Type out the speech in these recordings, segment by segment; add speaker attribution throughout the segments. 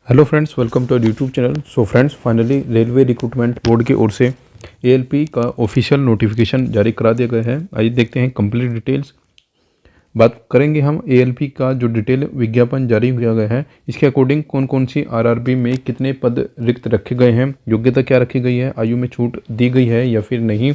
Speaker 1: Hello friends, welcome to YouTube channel. So friends, finally railway recruitment board की ओर से ALP का official notification जारी करा दिया गया है। आइए देखते हैं कंप्लीट डिटेल्स। बात करेंगे हम एएलपी का जो डिटेल विज्ञापन जारी किया गया है, इसके अकॉर्डिंग कौन कौन सी आरआरबी में कितने पद रिक्त रखे गए हैं, योग्यता क्या रखी गई है, आयु में छूट दी गई है या फिर नहीं।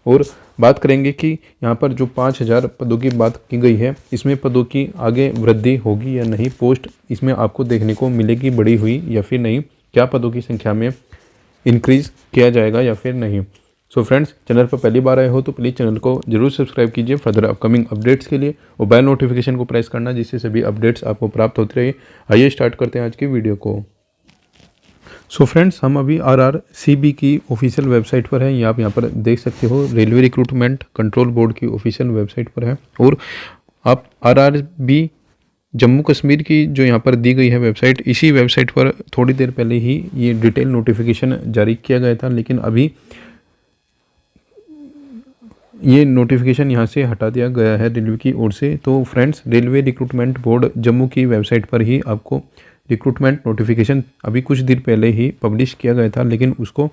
Speaker 1: और बात करेंगे कि यहाँ पर जो 5,000 पदों की बात की गई है, इसमें पदों की आगे वृद्धि होगी या नहीं, पोस्ट इसमें आपको देखने को मिलेगी बढ़ी हुई या फिर नहीं, क्या पदों की संख्या में इंक्रीज़ किया जाएगा या फिर नहीं। सो फ्रेंड्स, चैनल पर पहली बार आए हो तो प्लीज़ चैनल को जरूर सब्सक्राइब कीजिए फर्दर अपकमिंग अपडेट्स के लिए, और बेल नोटिफिकेशन को प्रेस करना जिससे सभी अपडेट्स आपको प्राप्त होते रहे। आइए स्टार्ट करते हैं आज की वीडियो को। सो फ्रेंड्स, हम अभी आरआरसीबी की ऑफिशियल वेबसाइट पर हैं। ये आप यहाँ पर देख सकते हो, रेलवे रिक्रूटमेंट कंट्रोल बोर्ड की ऑफिशियल वेबसाइट पर है। और आप आरआरबी जम्मू कश्मीर की जो यहाँ पर दी गई है वेबसाइट, इसी वेबसाइट पर थोड़ी देर पहले ही ये डिटेल नोटिफिकेशन जारी किया गया था, लेकिन अभी ये नोटिफिकेशन यहाँ से हटा दिया गया है रेलवे की ओर से। तो friends, railway recruitment board Jammu की वेबसाइट पर ही आपको रिक्रूटमेंट नोटिफिकेशन अभी कुछ दिन पहले ही पब्लिश किया गया था, लेकिन उसको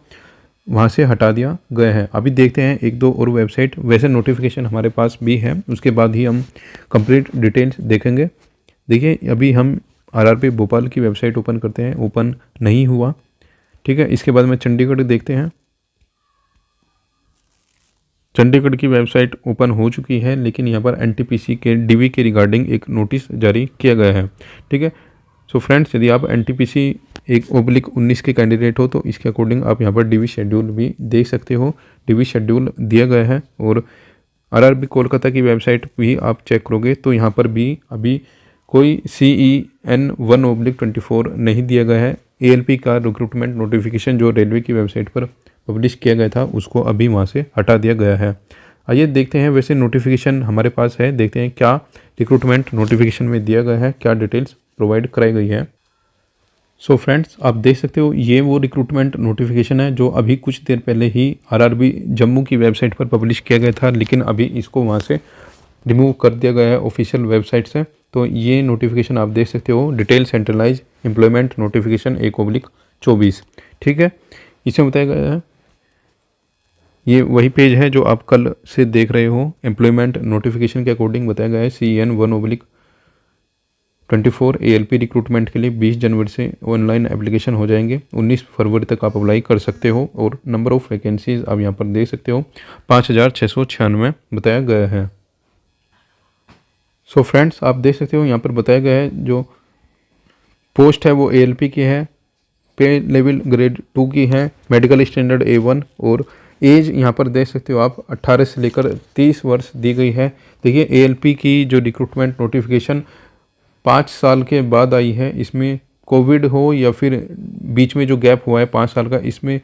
Speaker 1: वहाँ से हटा दिया गया है। अभी देखते हैं एक दो और वेबसाइट, वैसे नोटिफिकेशन हमारे पास भी है, उसके बाद ही हम कंप्लीट डिटेल्स देखेंगे। देखिए, अभी हम आरआरबी भोपाल की वेबसाइट ओपन करते हैं, ओपन नहीं हुआ। ठीक है, इसके बाद में चंडीगढ़ देखते हैं। चंडीगढ़ की वेबसाइट ओपन हो चुकी है, लेकिन यहाँ पर एनटीपीसी के डीवी के रिगार्डिंग एक नोटिस जारी किया गया है। ठीक है, सो फ्रेंड्स, यदि आप एनटीपीसी 1/19 के कैंडिडेट हो तो इसके अकॉर्डिंग आप यहाँ पर डीवी शेड्यूल भी देख सकते हो। डीवी शेड्यूल दिया गया है। और आरआरबी कोलकाता की वेबसाइट भी आप चेक करोगे तो यहाँ पर भी अभी कोई CEN 1/24 नहीं दिया गया है। एएलपी का रिक्रूटमेंट नोटिफिकेशन जो रेलवे की वेबसाइट पर पब्लिश किया गया था, उसको अभी वहाँ से हटा दिया गया है। आइए देखते हैं, वैसे नोटिफिकेशन हमारे पास है, देखते हैं क्या रिक्रूटमेंट नोटिफिकेशन में दिया गया है, क्या डिटेल्स प्रोवाइड कराई गई है। सो फ्रेंड्स, आप देख सकते हो, ये वो रिक्रूटमेंट नोटिफिकेशन है जो अभी कुछ देर पहले ही आरआरबी जम्मू की वेबसाइट पर पब्लिश किया गया था, लेकिन अभी इसको वहाँ से रिमूव कर दिया गया है ऑफिशियल वेबसाइट से। तो ये नोटिफिकेशन आप देख सकते हो, डिटेल सेंट्रलाइज एम्प्लॉयमेंट नोटिफिकेशन 1/24। ठीक है, इसमें बताया गया है, ये वही पेज है जो आप कल से देख रहे हो। एम्प्लॉयमेंट नोटिफिकेशन के अकॉर्डिंग बताया गया है CEN 1/24 एएलपी रिक्रूटमेंट के लिए 20 जनवरी से ऑनलाइन एप्लीकेशन हो जाएंगे। 19 फरवरी तक आप अप्लाई कर सकते हो। और नंबर ऑफ़ वैकेंसीज आप यहाँ पर देख सकते हो, 5,696 बताया गया है। सो फ्रेंड्स, आप देख सकते हो यहाँ पर बताया गया है, जो पोस्ट है वो एएलपी की है, पे लेवल ग्रेड 2 की है, मेडिकल स्टैंडर्ड A1। और एज यहाँ पर देख सकते हो आप, 18 से लेकर 30 वर्ष दी गई है। देखिए, एएलपी की जो रिक्रूटमेंट नोटिफिकेशन 5 साल के बाद आई है, इसमें कोविड हो या फिर बीच में जो गैप हुआ है 5 साल का, इसमें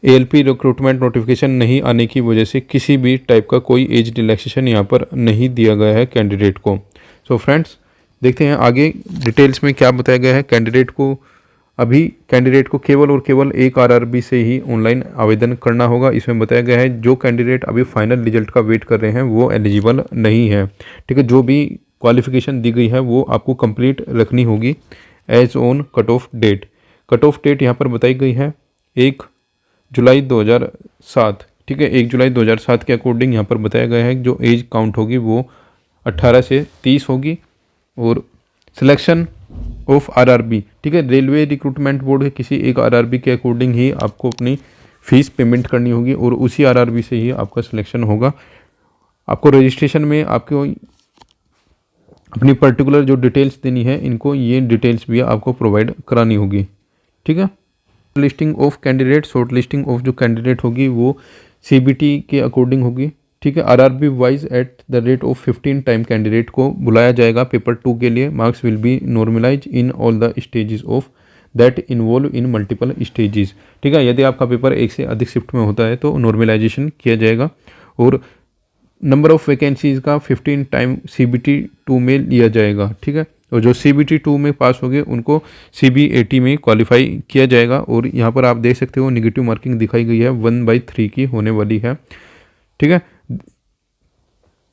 Speaker 1: एएलपी रिक्रूटमेंट नोटिफिकेशन नहीं आने की वजह से किसी भी टाइप का कोई एज रिलैक्सेशन यहाँ पर नहीं दिया गया है कैंडिडेट को। सो फ्रेंड्स, देखते हैं आगे डिटेल्स में क्या बताया गया है। कैंडिडेट को केवल और केवल एक आरआरबी से ही ऑनलाइन आवेदन करना होगा। इसमें बताया गया है, जो कैंडिडेट अभी फाइनल रिजल्ट का वेट कर रहे हैं वो एलिजिबल नहीं है। ठीक है, जो भी क्वालिफिकेशन दी गई है वो आपको कंप्लीट रखनी होगी age on cut off date. Cut off date यहाँ पर बताई गई है 1 जुलाई 2007। ठीक है, 1 जुलाई 2007 के अकॉर्डिंग यहाँ पर बताया गया है, जो एज काउंट होगी वो 18 से 30 होगी। और सिलेक्शन ऑफ आरआरबी, ठीक है, रेलवे रिक्रूटमेंट बोर्ड के किसी एक आरआरबी के अकॉर्डिंग ही आपको अपनी फीस पेमेंट करनी होगी और उसी आरआरबी से ही आपका सिलेक्शन होगा। आपको रजिस्ट्रेशन में आपको अपनी पर्टिकुलर जो डिटेल्स देनी है, इनको ये डिटेल्स भी आपको प्रोवाइड करानी होगी। ठीक है, listing of candidate, short listing of जो कैंडिडेट होगी वो CBT के अकॉर्डिंग होगी। ठीक है, RRB wise at the rate of 15 time candidate को बुलाया जाएगा पेपर 2 के लिए। Marks will be normalize in all the stages of that involve in multiple stages. ठीक है, यदि आपका पेपर एक से अधिक शिफ्ट में होता है तो नॉर्मलाइजेशन किया जाएगा। और नंबर ऑफ वैकेंसीज का 15 टाइम CBT 2 में लिया जाएगा। ठीक है, और जो CBT 2 में पास हो गए उनको CBAT में क्वालिफाई किया जाएगा। और यहाँ पर आप देख सकते हो, निगेटिव मार्किंग दिखाई गई है 1/3 की होने वाली है। ठीक है,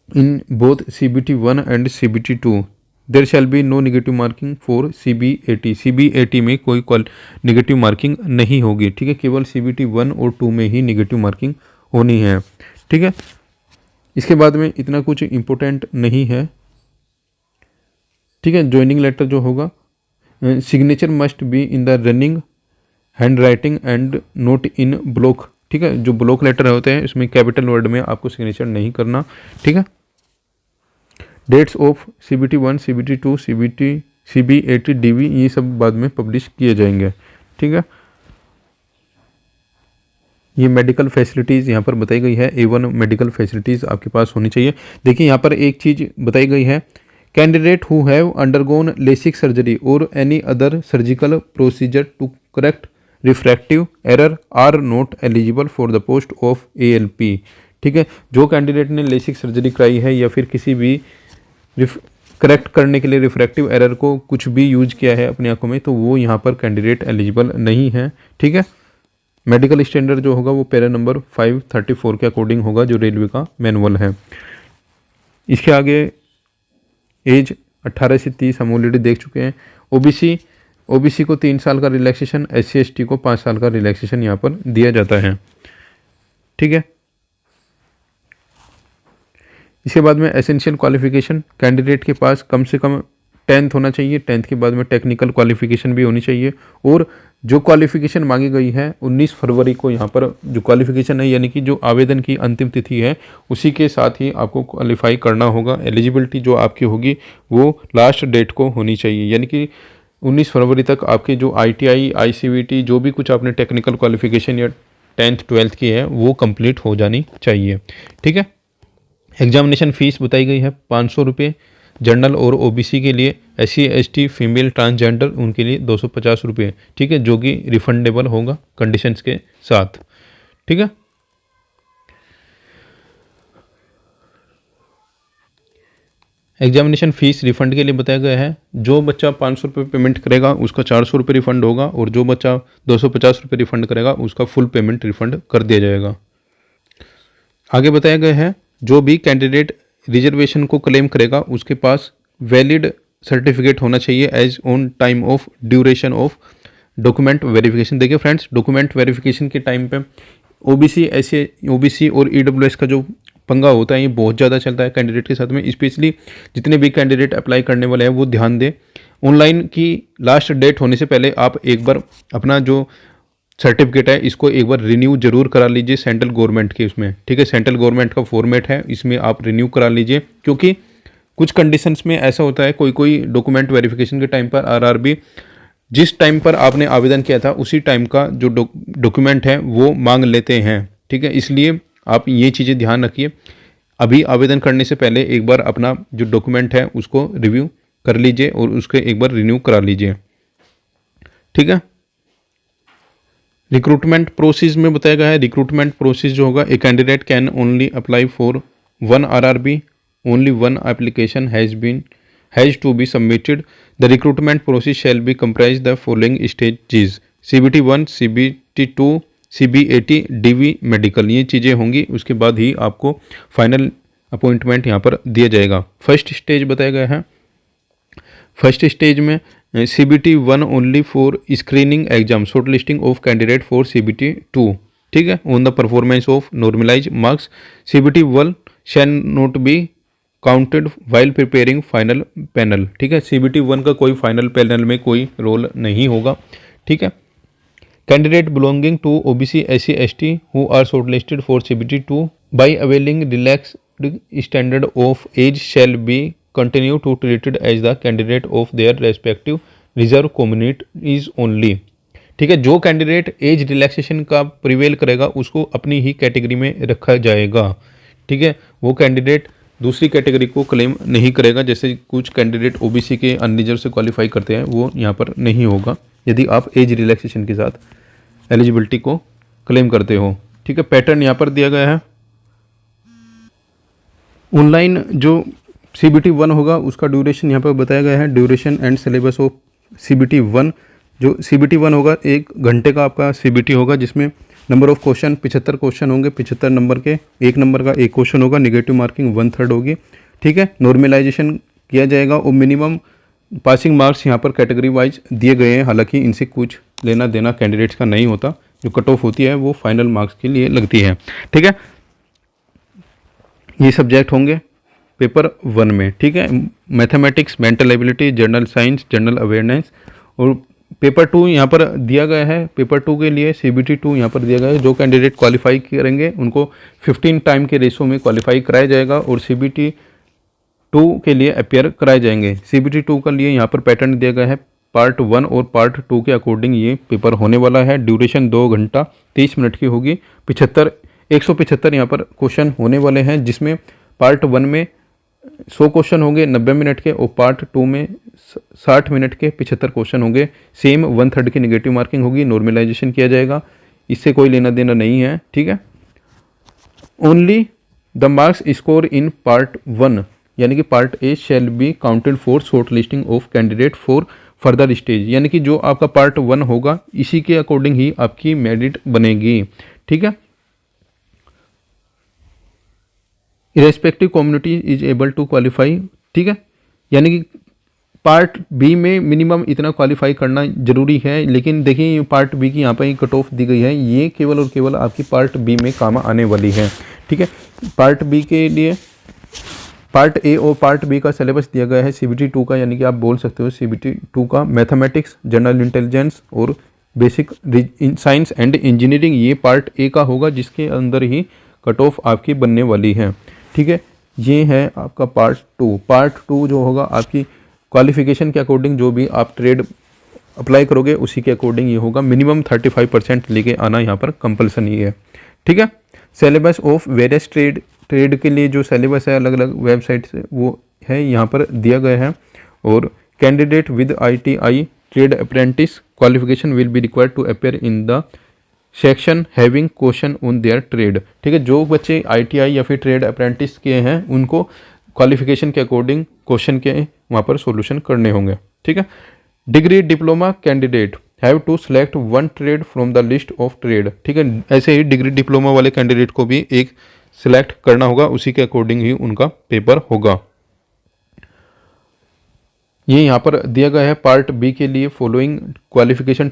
Speaker 1: in both CBT 1 and CBT 2। There shall be no negative marking for CBAT। CBAT में कोई नेगेटिव मार्किंग नहीं होगी, ठीक है, केवल CBT 1 और 2 में ही नेगेटिव मार्किंग होनी है, ठीक है। इसके बाद में इतना कुछ इम्पोर्टेंट नहीं है, ठीक है। ज्वाइनिंग लेटर जो होगा, signature must be in the running hand writing and note in block, ठीक है। जो ब्लॉक लेटर होते हैं इसमें कैपिटल वर्ड में आपको सिग्नेचर नहीं करना, ठीक है। Dates of CBT 1, CBT 2, CBAT DV ये सब बाद में पब्लिश किए जाएंगे, ठीक है। ये मेडिकल फैसिलिटीज़ यहाँ पर बताई गई है, A1 मेडिकल फैसिलिटीज़ आपके पास होनी चाहिए। देखिए यहाँ पर एक चीज़ बताई गई है, candidate who have undergone LASIK surgery और any other surgical procedure to correct refractive error are not eligible for the post of ALP, ठीक है। जो कैंडिडेट ने लेसिक सर्जरी कराई है या फिर किसी भी करेक्ट करने के लिए रिफ्रैक्टिव एरर को कुछ भी यूज किया है अपनी आंखों में, तो वो यहाँ पर कैंडिडेट एलिजिबल नहीं है, ठीक है। मेडिकल स्टैंडर्ड जो होगा वो पैरा नंबर 534 के अकॉर्डिंग होगा, जो रेलवे का मैनुअल है। इसके आगे एज 18 से 30 हम ऑलरेडी देख चुके हैं। ओबीसी को 3 साल का रिलैक्सेशन, SC/ST को 5 साल का रिलैक्सेशन यहाँ पर दिया जाता है, ठीक है। इसके बाद में एसेंशियल क्वालिफिकेशन, कैंडिडेट के पास कम से कम 10th होना चाहिए, 10th के बाद में टेक्निकल क्वालिफिकेशन भी होनी चाहिए। और जो क्वालिफिकेशन मांगी गई है 19 फरवरी को यहाँ पर जो क्वालिफिकेशन है, यानी कि जो आवेदन की अंतिम तिथि है उसी के साथ ही आपको क्वालिफाई करना होगा। एलिजिबिलिटी जो आपकी होगी वो लास्ट डेट को होनी चाहिए, यानी कि 19 फरवरी तक आपके जो ITI ICVT जो भी कुछ आपने टेक्निकल क्वालिफिकेशन या 10th 12th की है वो कंप्लीट हो जानी चाहिए, ठीक है। एग्जामिनेशन फ़ीस बताई गई है 500 रुपये, जनरल और OBC के लिए, SC/ST फीमेल ट्रांसजेंडर उनके लिए 250 रुपये, ठीक है, जो कि रिफंडेबल होगा कंडीशंस के साथ, ठीक है। एग्जामिनेशन फ़ीस रिफंड के लिए बताया गया है, जो बच्चा 500 रुपये पेमेंट करेगा उसका 400 रुपये रिफंड होगा, और जो बच्चा 250 रुपये रिफंड करेगा उसका फुल पेमेंट रिफंड कर दिया जाएगा। आगे बताया गया है, जो भी कैंडिडेट रिजर्वेशन को क्लेम करेगा उसके पास वैलिड सर्टिफिकेट होना चाहिए as on time of duration of document verification. देखिए फ्रेंड्स, डॉक्यूमेंट वेरिफिकेशन के टाइम पे OBC और EWS का जो पंगा होता है ये बहुत ज़्यादा चलता है कैंडिडेट के साथ में। स्पेशली जितने भी कैंडिडेट अप्लाई करने वाले हैं वो ध्यान दें, ऑनलाइन की लास्ट डेट होने से पहले आप एक बार अपना जो सर्टिफिकेट है इसको एक बार रिन्यू जरूर करा लीजिए सेंट्रल गवर्नमेंट के उसमें, ठीक है। सेंट्रल गवर्नमेंट का फॉर्मेट है, इसमें आप रिन्यू करा लीजिए, क्योंकि कुछ कंडीशंस में ऐसा होता है कोई डॉक्यूमेंट वेरिफिकेशन के टाइम पर RRB जिस टाइम पर आपने आवेदन किया था उसी टाइम का जो डॉक्यूमेंट है वो मांग लेते हैं, ठीक है। इसलिए आप ये चीज़ें ध्यान रखिए, अभी आवेदन करने से पहले एक बार अपना जो डॉक्यूमेंट है उसको रिव्यू कर लीजिए और उसको एक बार रिन्यू करा लीजिए, ठीक है। रिक्रूटमेंट प्रोसेस में बताया गया है, रिक्रूटमेंट प्रोसेस जो होगा, a candidate can only apply for 1 RRB, only 1 application has to be submitted. The recruitment process shall be comprise the following stages: CBT 1, CBT 2, CBAT DV medical, ये चीज़ें होंगी, उसके बाद ही आपको फाइनल अपॉइंटमेंट यहाँ पर दिया जाएगा। फर्स्ट स्टेज बताया गया है, फर्स्ट स्टेज में CBT 1 only for screening exam, short listing of candidate for CBT 2, ठीक है, on the performance of normalize marks. CBT 1 shall not be counted while preparing final panel, ठीक है। CBT 1 का कोई फाइनल पैनल में कोई role नहीं होगा, ठीक है। Candidate belonging to OBC SC/ST who are short listed for CBT 2 by availing relaxed standard of age shall be continue to treated as the candidate of their respective reserve communities only, ठीक है। जो candidate age relaxation का prevail करेगा उसको अपनी ही category में रखा जाएगा, ठीक है। वो कैंडिडेट दूसरी कैटेगरी को क्लेम नहीं करेगा, जैसे कुछ कैंडिडेट OBC के अनरिजर्व से क्वालिफाई करते हैं, वो यहाँ पर नहीं होगा यदि आप एज रिलैक्सेशन के साथ एलिजिबिलिटी को क्लेम करते हो, ठीक है। पैटर्न यहाँ पर दिया गया है। ऑनलाइन जो CBT 1 होगा उसका ड्यूरेशन यहाँ पर बताया गया है, duration and syllabus of CBT 1। जो CBT 1 होगा 1 घंटे का आपका CBT होगा, जिसमें नंबर ऑफ क्वेश्चन 75 क्वेश्चन होंगे, 75 नंबर के, 1 नंबर का 1 क्वेश्चन होगा, नेगेटिव मार्किंग 1/3 होगी, ठीक है। नॉर्मलाइजेशन किया जाएगा और मिनिमम पासिंग मार्क्स यहाँ पर कैटेगरी वाइज दिए गए हैं। हालांकि इनसे कुछ लेना देना कैंडिडेट्स का नहीं होता, जो कट ऑफ होती है वो फाइनल मार्क्स के लिए लगती है। ठीक है, ये सब्जेक्ट होंगे पेपर 1 में। ठीक है, mathematics, mental ability, general science, general awareness. और पेपर 2 यहाँ पर दिया गया है, पेपर 2 के लिए CBT 2 यहाँ पर दिया गया है। जो कैंडिडेट क्वालिफाई करेंगे उनको 15 टाइम के रेशो में क्वालिफाई कराया जाएगा और CBT 2 के लिए अपेयर कराए जाएंगे। CBT 2 के लिए यहाँ पर पैटर्न दिया गया है, पार्ट 1 और पार्ट 2 के अकॉर्डिंग ये पेपर होने वाला है। ड्यूरेशन 2 घंटा 30 मिनट की होगी। 175 यहाँ पर क्वेश्चन होने वाले हैं, जिसमें पार्ट 1 में 100 क्वेश्चन होंगे 90 मिनट के और पार्ट 2 में 60 मिनट के 75 क्वेश्चन होंगे। सेम 1/3 की नेगेटिव मार्किंग होगी, नॉर्मलाइजेशन किया जाएगा, इससे कोई लेना देना नहीं है। ठीक है, only the marks score in part 1 यानी कि part A shall be counted for short listing of candidate for further stage, यानी कि जो आपका पार्ट 1 होगा इसी के अकॉर्डिंग ही आपकी मेरिट बनेगी। ठीक है, irrespective community is able to qualify. ठीक है, यानी कि पार्ट बी में मिनिमम इतना क्वालिफाई करना जरूरी है, लेकिन देखिए पार्ट बी की यहाँ पर कट ऑफ दी गई है, ये केवल और केवल आपकी पार्ट बी में काम आने वाली है। ठीक है, पार्ट बी के लिए पार्ट ए और पार्ट बी का सिलेबस दिया गया है CBT 2 का, यानी कि आप बोल सकते हो CBT 2 का मैथमेटिक्स, जनरल इंटेलिजेंस और बेसिक साइंस एंड इंजीनियरिंग, ये पार्ट ए का होगा, जिसके अंदर ही कट ऑफ आपकी बनने वाली है। ठीक है, ये है आपका पार्ट 2। पार्ट 2 जो होगा आपकी क्वालिफिकेशन के अकॉर्डिंग, जो भी आप ट्रेड अप्लाई करोगे उसी के अकॉर्डिंग ये होगा। मिनिमम 35% लेके आना यहाँ पर कंपल्सन ही है। ठीक है, सिलेबस ऑफ वेरियस ट्रेड के लिए जो सिलेबस है अलग अलग वेबसाइट से वो है यहाँ पर दिया गया है। और candidate with ITI trade apprentice qualification will be required to appear in the section having question on their trade. ठीक है, जो बच्चे ITI या फिर ट्रेड अप्रेंटिस के हैं उनको क्वालिफिकेशन के अकॉर्डिंग क्वेश्चन के वहाँ पर सॉल्यूशन करने होंगे। ठीक है, degree diploma candidate have to select 1 trade from the list of trade. ठीक है, ऐसे ही डिग्री डिप्लोमा वाले कैंडिडेट को भी एक सिलेक्ट करना होगा, उसी के अकॉर्डिंग ही उनका पेपर होगा। ये यहाँ पर दिया गया है पार्ट बी के लिए फॉलोइंग क्वालिफिकेशन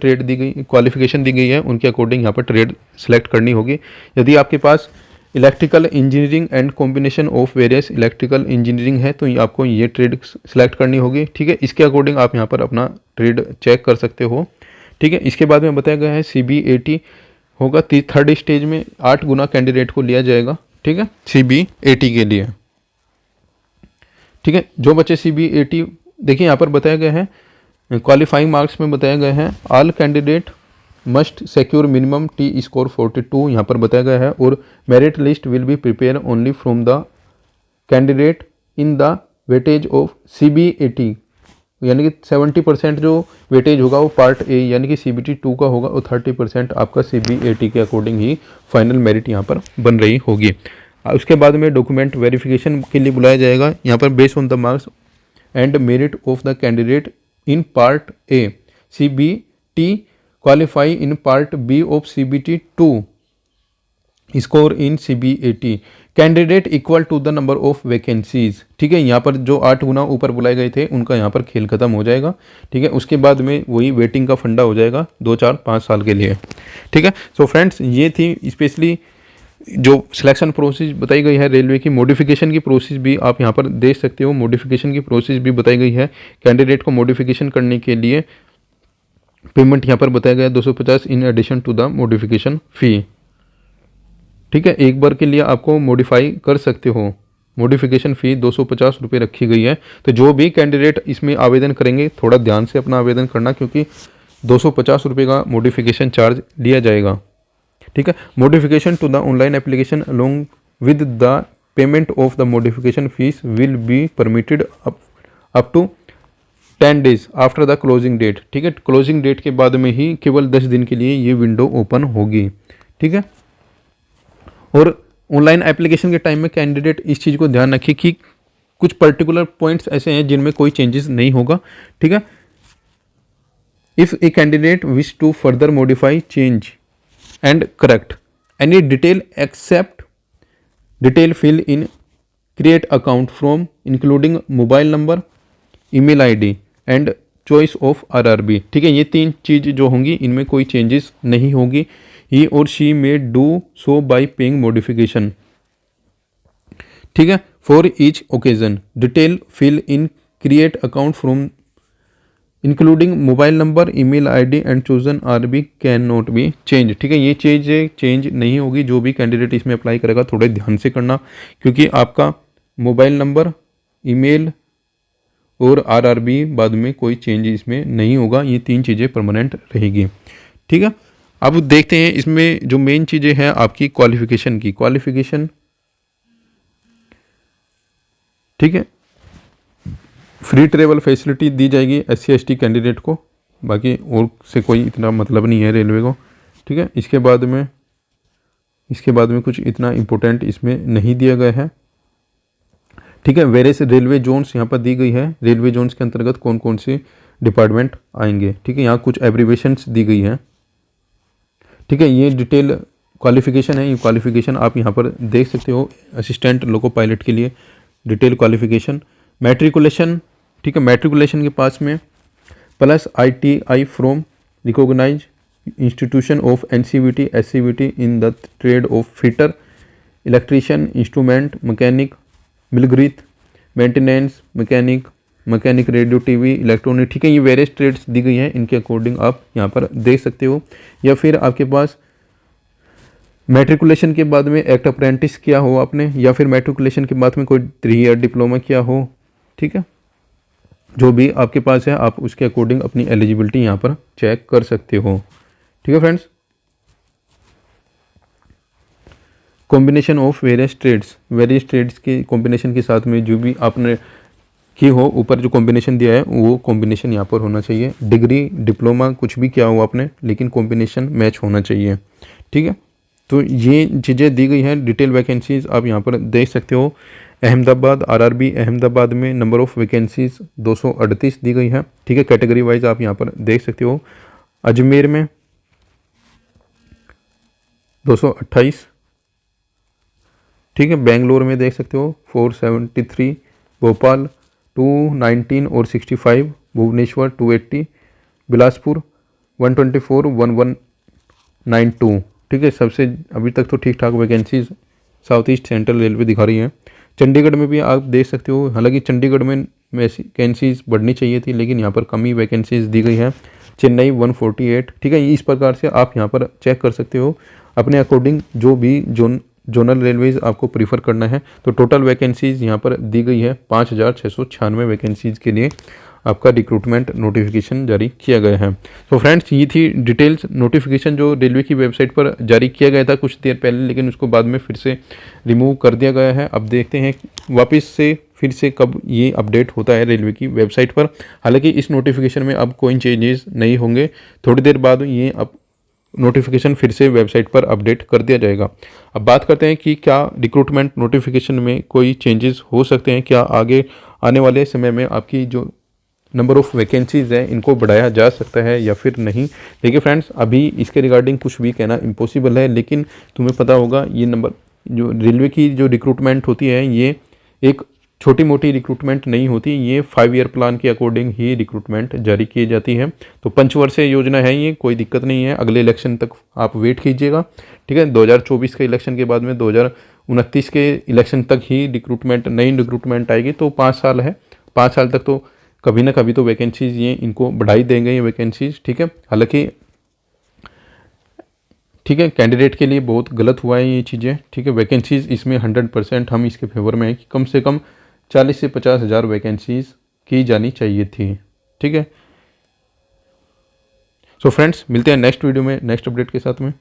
Speaker 1: दी गई है, उनके अकॉर्डिंग यहाँ पर ट्रेड सेलेक्ट करनी होगी। यदि आपके पास electrical engineering and combination of various electrical engineering है तो आपको ये ट्रेड सेलेक्ट करनी होगी। ठीक है, इसके अकॉर्डिंग आप यहाँ पर अपना ट्रेड चेक कर सकते हो। ठीक है, इसके बाद में बताया गया है CBAT होगा 3rd स्टेज में 8 गुना कैंडिडेट को लिया जाएगा। ठीक है, CBAT के लिए। ठीक है, जो बच्चे CBAT देखिए यहाँ पर बताया गया है क्वालिफाइंग मार्क्स में बताया गया है all candidate must secure minimum T score 42 यहाँ पर बताया गया है। और merit list will be prepare only from the candidate in the weightage of CBAT, यानी कि 70% जो वेटेज होगा वो पार्ट ए यानी कि CBT 2 का होगा और 30% आपका CBAT के अकॉर्डिंग ही फाइनल मेरिट यहाँ पर बन रही होगी। उसके बाद में डॉक्यूमेंट वेरिफिकेशन के लिए बुलाया जाएगा यहाँ पर based on the marks and merit of the candidate in part A CBT qualify in part B of CBT 2 score in CBAT candidate equal to the number of vacancies. ठीक है, यहाँ पर जो 8 गुना ऊपर बुलाए गए थे उनका यहाँ पर खेल खत्म हो जाएगा। ठीक है, उसके बाद में वही वेटिंग का फंडा हो जाएगा 2, 4, 5 साल के लिए। ठीक है, सो फ्रेंड्स ये थी स्पेशली जो सिलेक्शन प्रोसेस बताई गई है रेलवे की। मॉडिफिकेशन की प्रोसेस भी आप यहाँ पर देख सकते हो, मॉडिफिकेशन की प्रोसेस भी बताई गई है। कैंडिडेट को मॉडिफिकेशन करने के लिए पेमेंट यहाँ पर बताया गया 250 in addition to the modification fee. ठीक है, एक बार के लिए आपको मॉडिफाई कर सकते हो, मॉडिफिकेशन फ़ी 250 रुपये रखी गई है। तो जो भी कैंडिडेट इसमें आवेदन करेंगे थोड़ा ध्यान से अपना आवेदन करना, क्योंकि 250 रुपये का मॉडिफिकेशन चार्ज लिया जाएगा। ठीक है, modification to the online application along with the payment of the modification fees will be permitted up to 10 days after the closing date. ठीक है, क्लोजिंग डेट के बाद में ही केवल 10 दिन के लिए ये विंडो ओपन होगी। ठीक है, और ऑनलाइन एप्लीकेशन के टाइम में कैंडिडेट इस चीज़ को ध्यान रखिए कि कुछ पर्टिकुलर पॉइंट्स ऐसे हैं जिनमें कोई चेंजेस नहीं होगा। ठीक है, if a candidate wish to further modify change and correct any detail except detail fill in create account from including mobile number, email ID and choice of RRB. ठीक है, ये 3 चीज़ जो होंगी इनमें कोई चेंजेस नहीं होगी। ही और she may do so by paying modification. ठीक है, for each occasion detail fill in create account from including mobile number, email ID and chosen RB can not be change. ठीक है, ये चीज़ चेंज नहीं होगी। जो भी कैंडिडेट इसमें अप्लाई करेगा थोड़े ध्यान से करना, क्योंकि आपका मोबाइल नंबर, ईमेल और आरआरबी बाद में कोई चेंज इसमें नहीं होगा। ये 3 चीज़ें परमानेंट रहेगी। ठीक है, अब देखते हैं इसमें जो मेन चीज़ें हैं आपकी क्वालिफिकेशन की। क्वालिफिकेशन, ठीक है, फ्री ट्रेवल फैसिलिटी दी जाएगी SC/ST कैंडिडेट को, बाकी और से कोई इतना मतलब नहीं है रेलवे को। ठीक है, इसके बाद में कुछ इतना इम्पोर्टेंट इसमें नहीं दिया गया है। ठीक है, वेरियस रेलवे जोन्स यहाँ पर दी गई है। रेलवे जोन्स के अंतर्गत कौन कौन से डिपार्टमेंट आएंगे। ठीक है, यहाँ कुछ एब्रीवेशंस दी गई हैं। ठीक है, ये डिटेल क्वालिफिकेशन है। ये क्वालिफिकेशन आप यहाँ पर देख सकते हो, असिस्टेंट लोको पायलट के लिए डिटेल क्वालिफिकेशन। मैट्रिकुलेशन, ठीक है, मैट्रिकुलेशन के पास में plus ITI from recognise institution of NCVT SCVT in the trade of fitter, electrician, instrument mechanic, millwright, maintenance mechanic, mechanic radio TV electronic. ठीक है, ये वेरियस ट्रेड्स दी गई हैं, इनके अकॉर्डिंग आप यहाँ पर देख सकते हो। या फिर आपके पास मैट्रिकुलेशन के बाद में एक्ट अप्रेंटिस किया हो आपने, या फिर मैट्रिकुलेशन के बाद में कोई 3 ईयर डिप्लोमा किया हो। ठीक है, जो भी आपके पास है आप उसके अकॉर्डिंग अपनी एलिजिबिलिटी यहाँ पर चेक कर सकते हो। ठीक है friends, combination of various trades के कॉम्बिनेशन के साथ में जो भी आपने की हो, ऊपर जो कॉम्बिनेशन दिया है वो कॉम्बिनेशन यहाँ पर होना चाहिए। डिग्री, डिप्लोमा कुछ भी किया हो आपने, लेकिन कॉम्बिनेशन मैच होना चाहिए। ठीक है, तो ये चीज़ें दी गई हैं। डिटेल वैकेंसीज आप यहाँ पर देख सकते हो। अहमदाबाद, RRB अहमदाबाद में नंबर ऑफ़ वैकेंसीज 238 दी गई है। ठीक है, कैटेगरी वाइज आप यहाँ पर देख सकते हो। अजमेर में 228, ठीक है, बेंगलोर में देख सकते हो 473, भोपाल 219 और 65, भुवनेश्वर 280, बिलासपुर 124, 1192। ठीक है, सबसे अभी तक तो ठीक ठाक vacancies south east central railway दिखा रही है। चंडीगढ़ में भी आप देख सकते हो, हालांकि चंडीगढ़ में वैकेंसीज बढ़नी चाहिए थी, लेकिन यहाँ पर कम ही वैकेंसीज दी गई है। चेन्नई 148। ठीक है, इस प्रकार से आप यहाँ पर चेक कर सकते हो अपने अकॉर्डिंग जो भी जोनल रेलवेज आपको प्रीफर करना है। तो टोटल वैकेंसीज यहाँ पर दी गई है 5696 वैकेंसीज के लिए आपका रिक्रूटमेंट नोटिफिकेशन जारी किया गया है। तो फ्रेंड्स, ये थी डिटेल्स नोटिफिकेशन जो रेलवे की वेबसाइट पर जारी किया गया था कुछ देर पहले, लेकिन उसको बाद में फिर से रिमूव कर दिया गया है। अब देखते हैं वापस से फिर से कब ये अपडेट होता है रेलवे की वेबसाइट पर। हालांकि इस नोटिफिकेशन में अब कोई चेंजेस नहीं होंगे, थोड़ी देर बाद ये अब नोटिफिकेशन फिर से वेबसाइट पर अपडेट कर दिया जाएगा। अब बात करते हैं कि क्या रिक्रूटमेंट नोटिफिकेशन में कोई चेंजेस हो सकते हैं, क्या आगे आने वाले समय में आपकी जो नंबर ऑफ़ वैकेंसीज़ है इनको बढ़ाया जा सकता है या फिर नहीं। देखिए फ्रेंड्स, अभी इसके रिगार्डिंग कुछ भी कहना इम्पॉसिबल है, लेकिन तुम्हें पता होगा ये नंबर जो रेलवे की जो रिक्रूटमेंट होती है ये एक छोटी मोटी रिक्रूटमेंट नहीं होती, ये 5 ईयर प्लान के अकॉर्डिंग ही रिक्रूटमेंट जारी की जाती है। तो पंचवर्षीय योजना है ये, कोई दिक्कत नहीं है। अगले इलेक्शन तक आप वेट कीजिएगा। ठीक है, 2024 के इलेक्शन के बाद में 2029 के इलेक्शन तक ही नई रिक्रूटमेंट आएगी। तो 5 साल है, 5 साल तक तो कभी ना कभी तो वैकेंसीज ये इनको बढ़ाई देंगे ये वैकेंसीज। ठीक है, हालांकि ठीक है कैंडिडेट के लिए बहुत गलत हुआ है ये चीज़ें। ठीक है, वैकेंसीज इसमें 100% हम इसके फेवर में हैं कि कम से कम 40 से 50 हज़ार वैकेंसीज की जानी चाहिए थी। ठीक है, सो फ्रेंड्स, मिलते हैं नेक्स्ट वीडियो में नेक्स्ट अपडेट के साथ में।